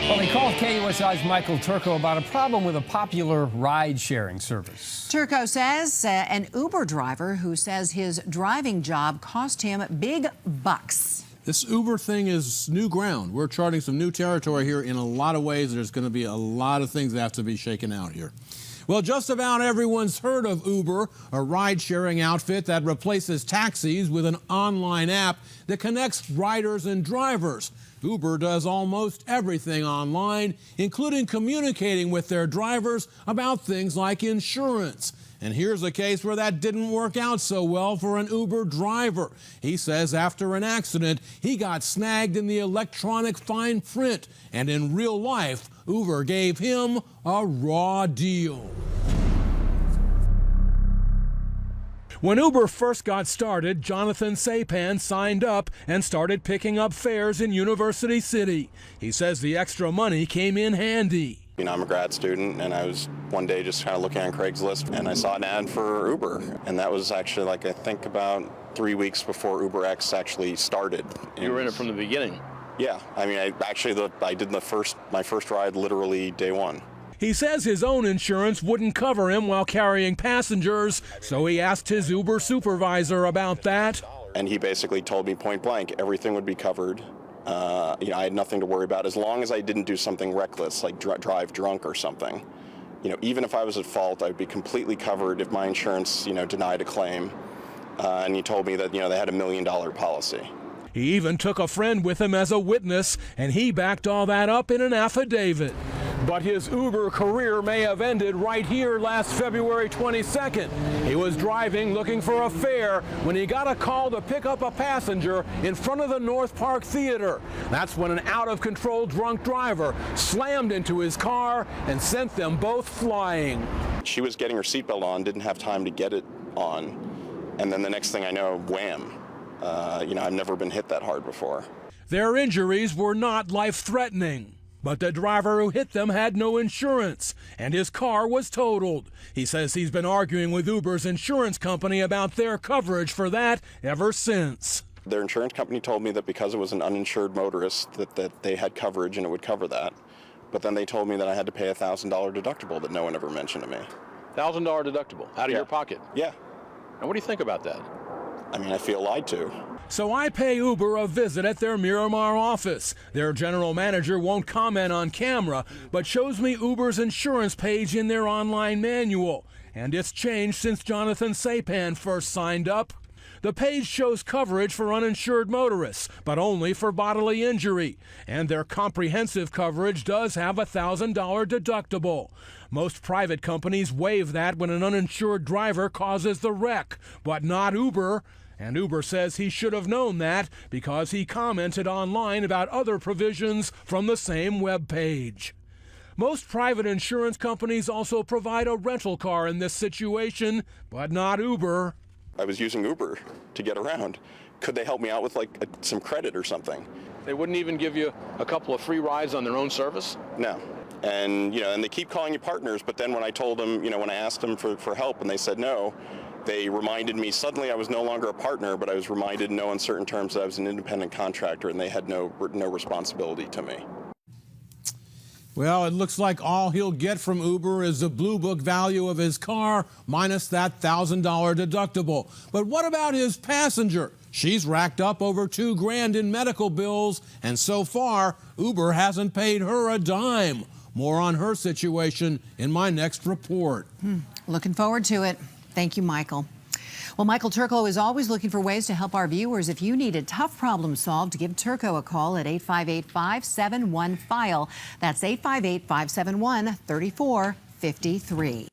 Well, he called KUSI's Michael Turco about a problem with a popular ride-sharing service. Turco says an Uber driver who says his driving job cost him big bucks. This Uber thing is new ground. We're charting some new territory here in a lot of ways. There's going to be a lot of things that have to be shaken out here. Well, just about everyone's heard of Uber, a ride-sharing outfit that replaces taxis with an online app that connects riders and drivers. Uber does almost everything online, including communicating with their drivers about things like insurance. And here's a case where that didn't work out so well for an Uber driver. He says after an accident, he got snagged in the electronic fine print. And in real life, Uber gave him a raw deal. When Uber first got started, Jonathan Sapan signed up and started picking up fares in University City. He says the extra money came in handy. You know, I'm a grad student, and I was one day just kind of looking on Craigslist, and I saw an ad for Uber. And that was actually, I think about 3 weeks before UberX actually started. You were in it from the beginning? Yeah. I mean, I did my first ride literally day one. He says his own insurance wouldn't cover him while carrying passengers, so he asked his Uber supervisor about that. And he basically told me point blank, everything would be covered. You know, I had nothing to worry about as long as I didn't do something reckless, like drive drunk or something. You know, even if I was at fault, I'd be completely covered if my insurance, denied a claim. And he told me that, they had $1 million policy. He even took a friend with him as a witness, and he backed all that up in an affidavit. But his Uber career may have ended right here last February 22nd. He was driving looking for a fare when he got a call to pick up a passenger in front of the North Park Theater. That's when an out-of-control drunk driver slammed into his car and sent them both flying. She was getting her seatbelt on, didn't have time to get it on, and then the next thing I know, wham. I've never been hit that hard before. Their injuries were not life-threatening. But the driver who hit them had no insurance, and his car was totaled. He says he's been arguing with Uber's insurance company about their coverage for that ever since. Their insurance company told me that because it was an uninsured motorist that they had coverage and it would cover that. But then they told me that I had to pay a $1,000 deductible that no one ever mentioned to me. $1,000 deductible out of your pocket? Yeah. And what do you think about that? I mean, I feel lied to. So I pay Uber a visit at their Miramar office. Their general manager won't comment on camera, but shows me Uber's insurance page in their online manual. And it's changed since Jonathan Sapan first signed up. The page shows coverage for uninsured motorists, but only for bodily injury. And their comprehensive coverage does have a $1,000 deductible. Most private companies waive that when an uninsured driver causes the wreck, but not Uber. And Uber says he should have known that because he commented online about other provisions from the same web page. Most private insurance companies also provide a rental car in this situation, but not Uber. I was using Uber to get around. Could they help me out with some credit or something? They wouldn't even give you a couple of free rides on their own service? No. And, and they keep calling you partners, but then when I told them, when I asked them for help and they said no, they reminded me suddenly I was no longer a partner, but I was reminded in no uncertain terms that I was an independent contractor and they had no responsibility to me. Well, it looks like all he'll get from Uber is the blue book value of his car minus that $1,000 deductible. But what about his passenger? She's racked up over $2 grand in medical bills, and so far, Uber hasn't paid her a dime. More on her situation in my next report. Looking forward to it. Thank you, Michael. Well, Michael Turco is always looking for ways to help our viewers. If you need a tough problem solved, give Turco a call at 858-571-FILE. That's 858-571-3453.